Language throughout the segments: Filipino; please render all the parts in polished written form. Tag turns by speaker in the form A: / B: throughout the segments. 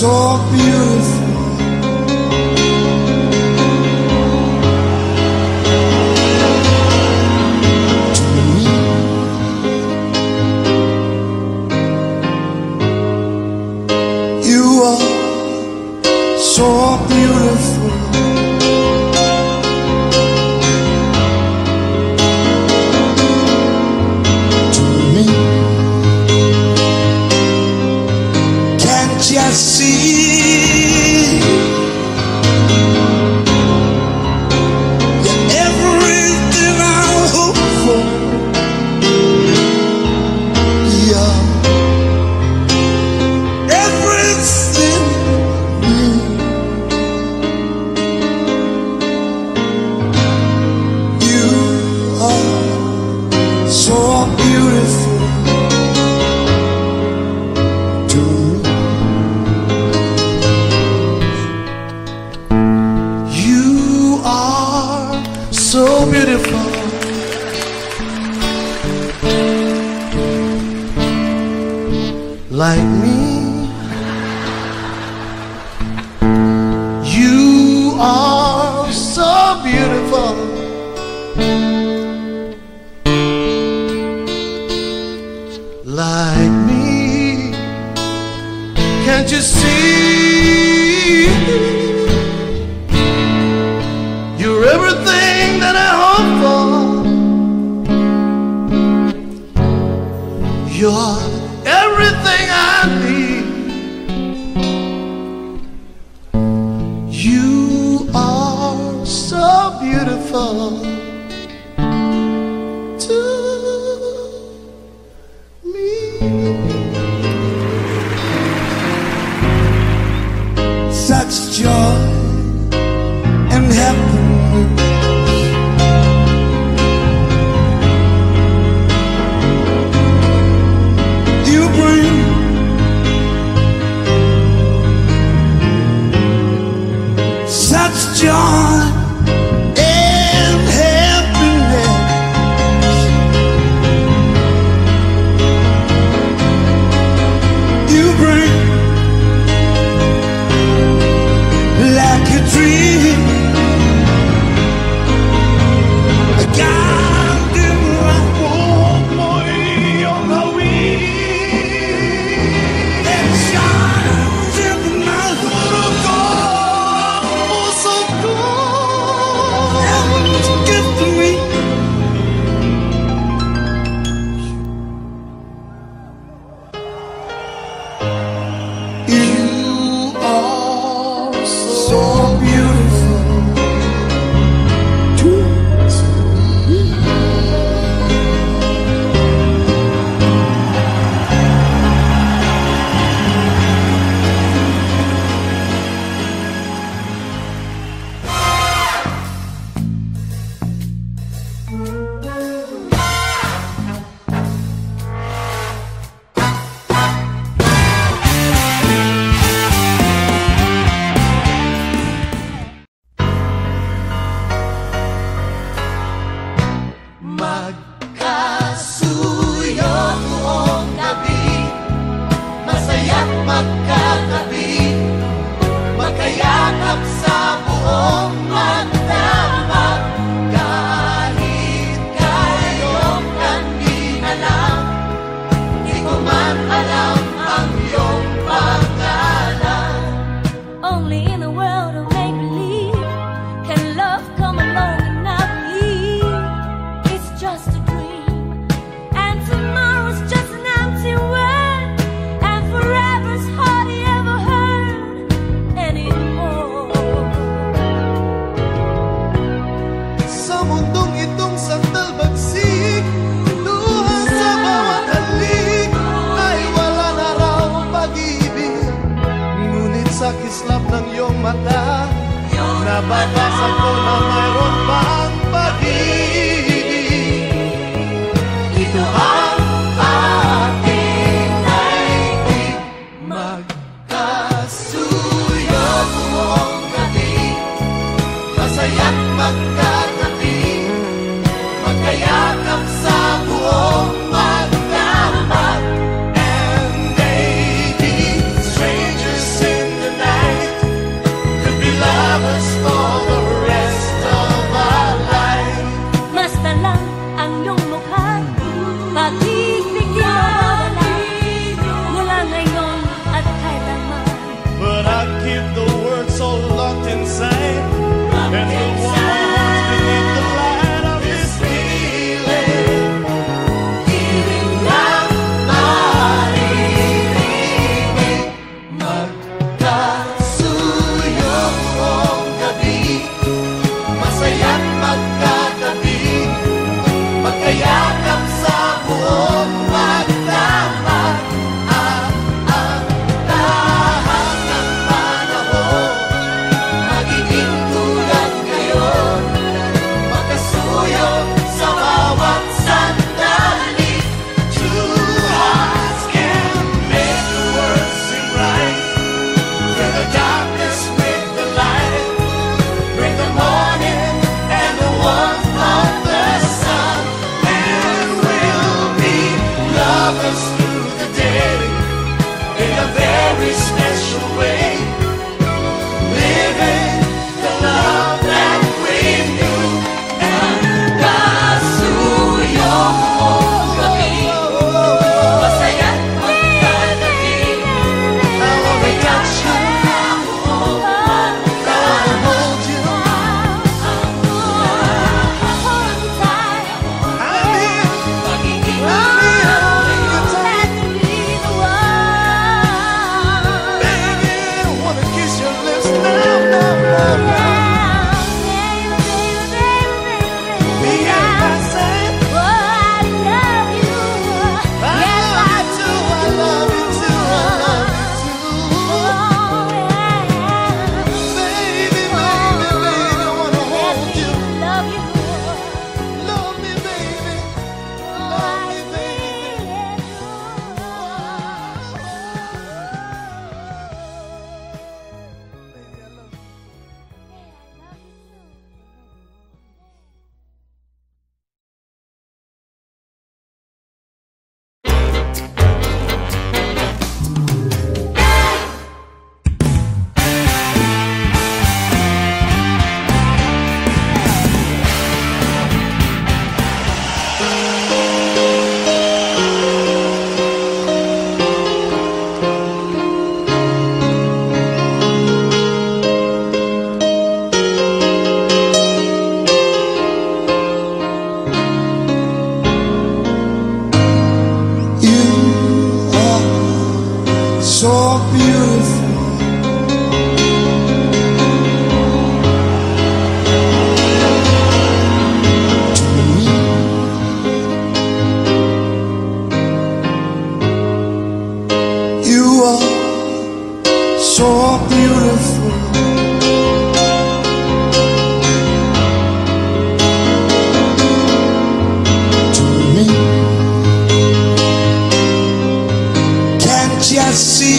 A: so beautiful. So beautiful to me. Can't you see? You're everything I hope for. You're everything. So beautiful to me. You are so beautiful. Like me, you are so beautiful. Like me, can't you see? You're everything that I hope for. You're everything I need. You are so beautiful too. Such joy and happiness, you bring. Such joy and happiness, you bring. Like a dream, a goddamn right boy on the wind that shines in the night. Oh, so cool, and give to me. You are so beautiful to me.
B: Magkasuyo buong gabi, masaya't magkakabit, magkayakap sa buong magdamag. Kahit kayong kanina lang, di ko man alam ang iyong pangalan.
C: Only in a world of make-believe can love come along and not leave. It's just a dream, and tomorrow's just an empty word, and forever's hardly ever heard anymore.
A: Sa mundong itong sandal bagsik, luha sa bawat halik, ay wala na raw pag-ibig. Ngunit sa kislap ng iyong mata, nababasa ko na mayroon pang pag-ibig.
B: Ito ang ating daigdig, magkasuyo buong gabi, masaya't magkatabi, magkayakap sa buong magdamag. And maybe strangers in
A: so beautiful. So beautiful to me. Can't you see?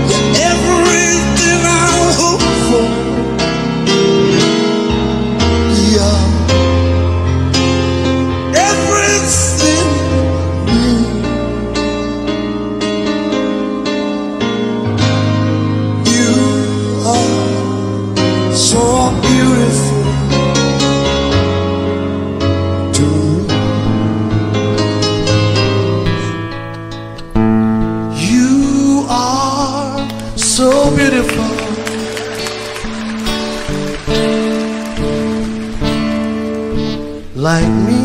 A: You're everything I hope for. You're everything. So beautiful to me. You are so beautiful. Like me.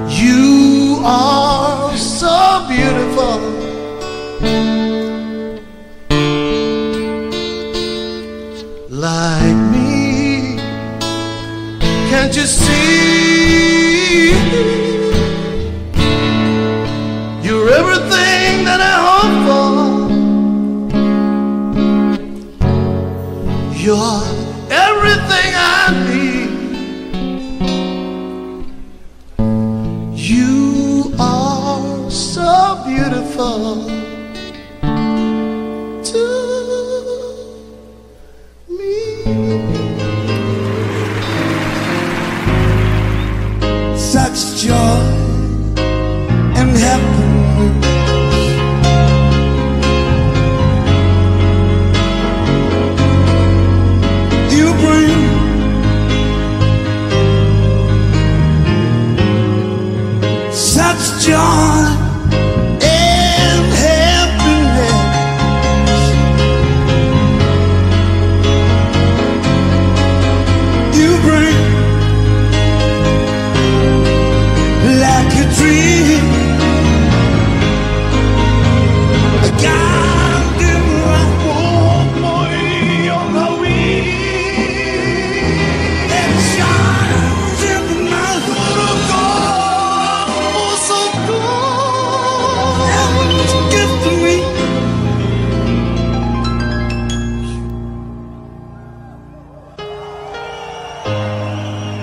A: You are so beautiful. Like me, can't you see? You're everything that I hope for. You're everything I need. You are so beautiful. Such joy and happiness. You bring such joy and happiness. You bring like a dream, a garden right boy on the wind, and shines in the night. Oh, so good, and give to me.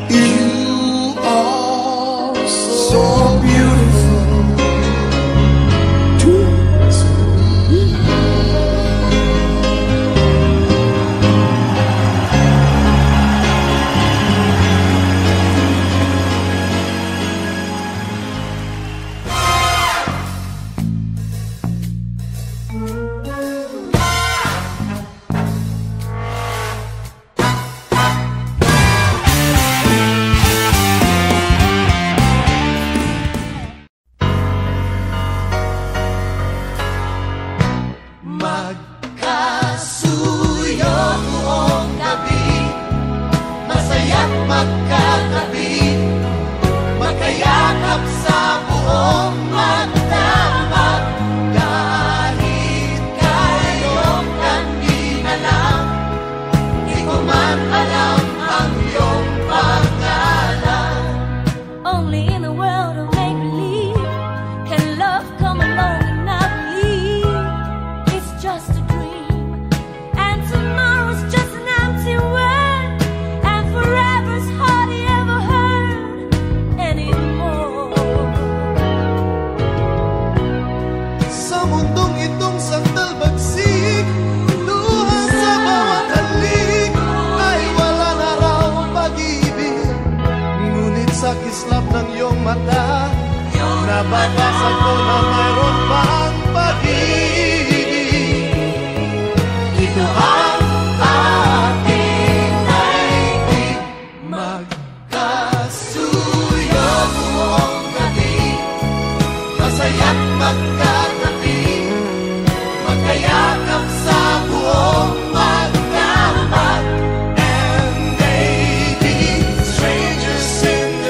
A: You are so beautiful to me.
B: Magkasuyo buong gabi, masaya't magkakabit, magkayakap sa buong magdamag. Kahit kayong kanina lang, di ko man alam ang iyong pangalan.
C: Only in a world of make-believe can love come along and I believe it's just a dream, and tomorrow's just an empty word, and forever's hardly ever heard anymore.
A: Sa mundong itong sandal-bagsik, luha sa bawat halik, ay wala na raw pag-ibig. Ngunit sa kislap ng iyong mata, nababasa ko na mayroon pang pag-ibig.
B: Ito ang ating daigdig, magkasuyo buong gabi, masaya't magkatabi, magkayakap sa buong magdamag. And maybe strangers in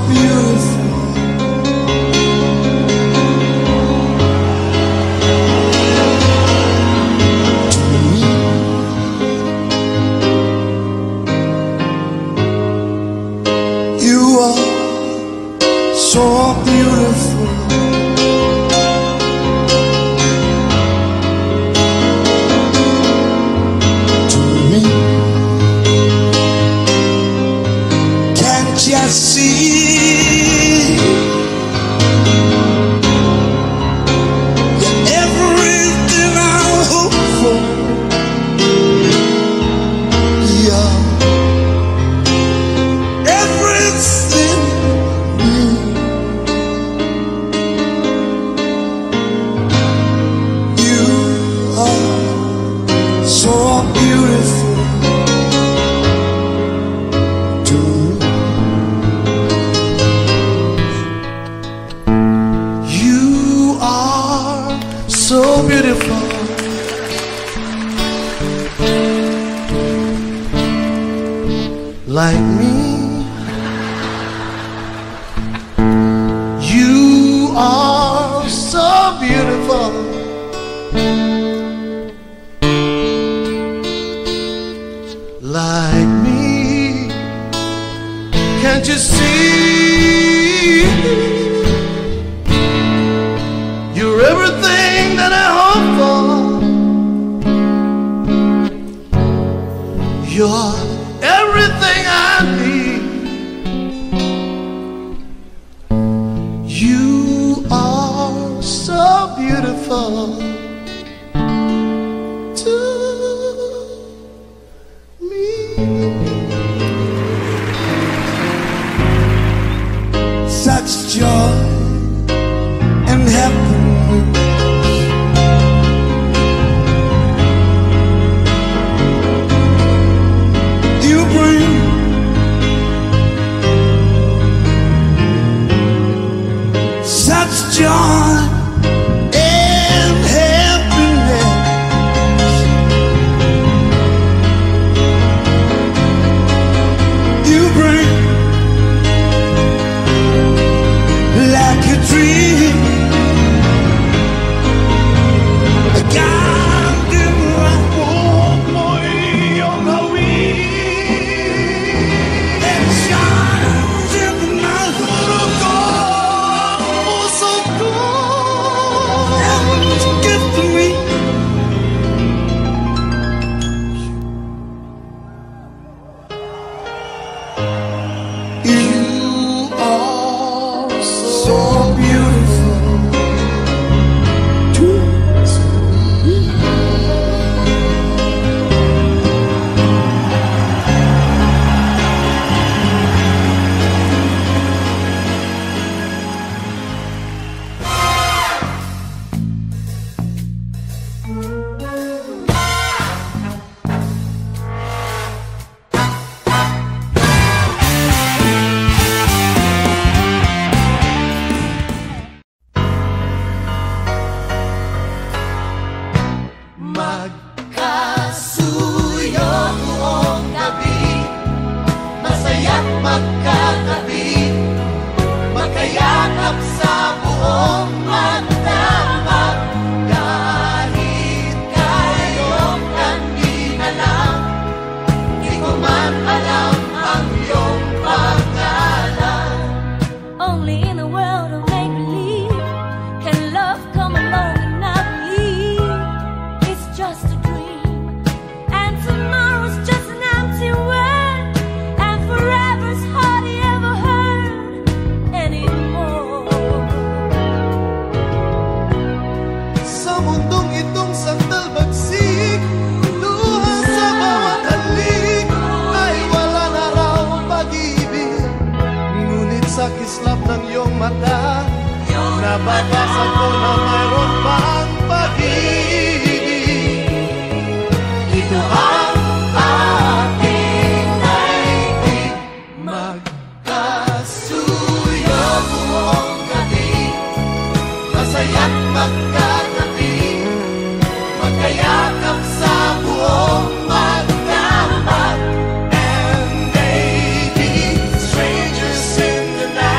A: beautiful. You are so beautiful. To me, can't you see? You're everything I hope for. Yeah. Everything you are so beautiful to me. You are so beautiful. Like me. You are so beautiful. Like me. Can't you see? You're everything that I hope for. You're everything I need. You are so beautiful to me. Such joy and happiness. You bring such joy and happiness. You bring like a dream. A garden of boy on the wind that shines in the night. Oh, so good. And give to me. You are so beautiful to me.
B: Magkasuyo buong gabi, masaya't magkatabi, magkayakap sa buong magdamag. Kahit kayong kanina lang, di ko man alam ang iyong pangalan.
C: Only in a world of make-believe can love come along and not leave. It's just a dream, and tomorrow's just an empty word, and forever's hardly ever heard anymore.
A: Sa mundong itong sandal-bagsik, luha sa bawat halik, ay wala na raw pag-ibig. Ngunit sa kislap ng iyong mata, nababasa ko na mayroon pang pag-ibig.
B: Ito ang aking daigdig, magkasuyo buong gabi, masaya't magkatabi, magkayakap sa buong magdamag. And maybe strangers in the night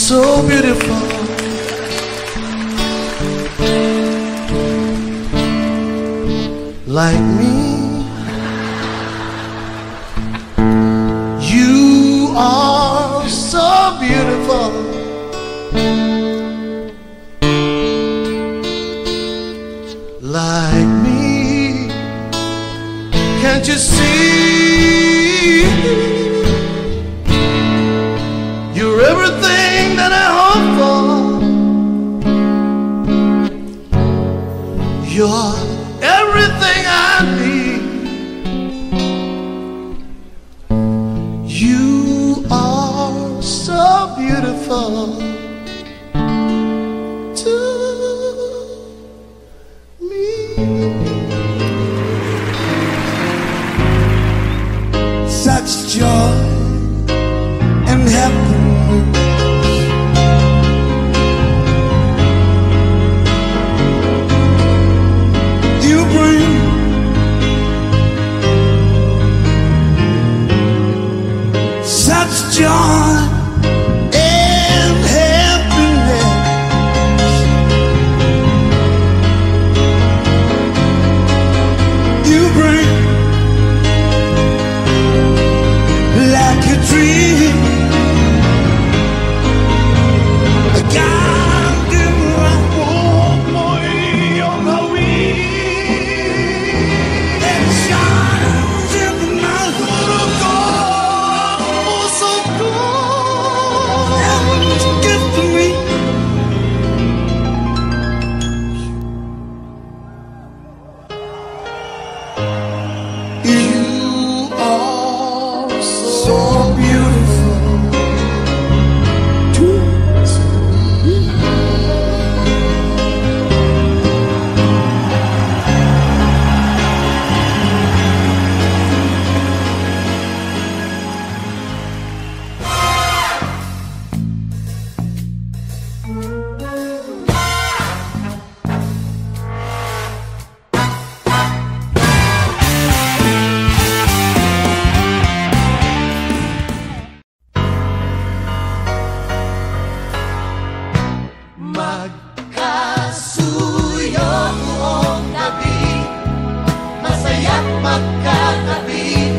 A: so beautiful. Like me, you are so beautiful. Like me, can't you see? You're everything that I hope for. You're everything I need. You are so beautiful to me. Such joy and happiness, you bring. Such joy and happiness, you bring. Like a dream, a guiding light way on the wind, and shines in the night. Oh, so cool, and give to me. You are so beautiful to me.
B: Magkasuyo buong gabi, masaya't magkatabi,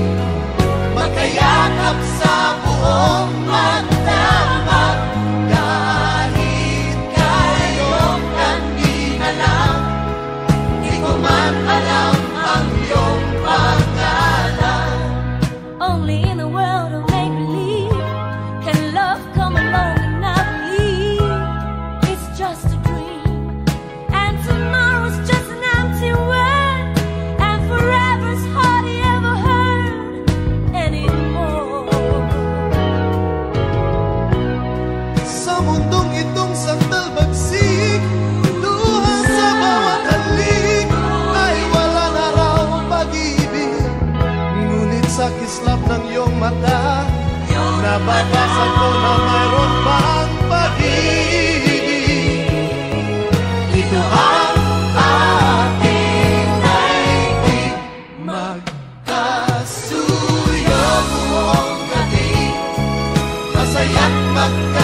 B: magkayakap sa buong magdamag. Kahit kayong kanina lang, di ko man alam ang iyong pangalan.
C: Only in a world of make-believe can love come along and I believe it's just a dream, and tomorrow's just an empty word, and forever's hardly ever heard anymore.
A: Sa mundong itong sandal bagsik, luha sa bawat halik, ay wala na raw pag-ibig. Ngunit sa kislap ng iyong mata, nababasa ko na mayroon pang pag-ibig.
B: Ito ang ating daigdig, magkasuyo buong gabi, masaya't magkatabi,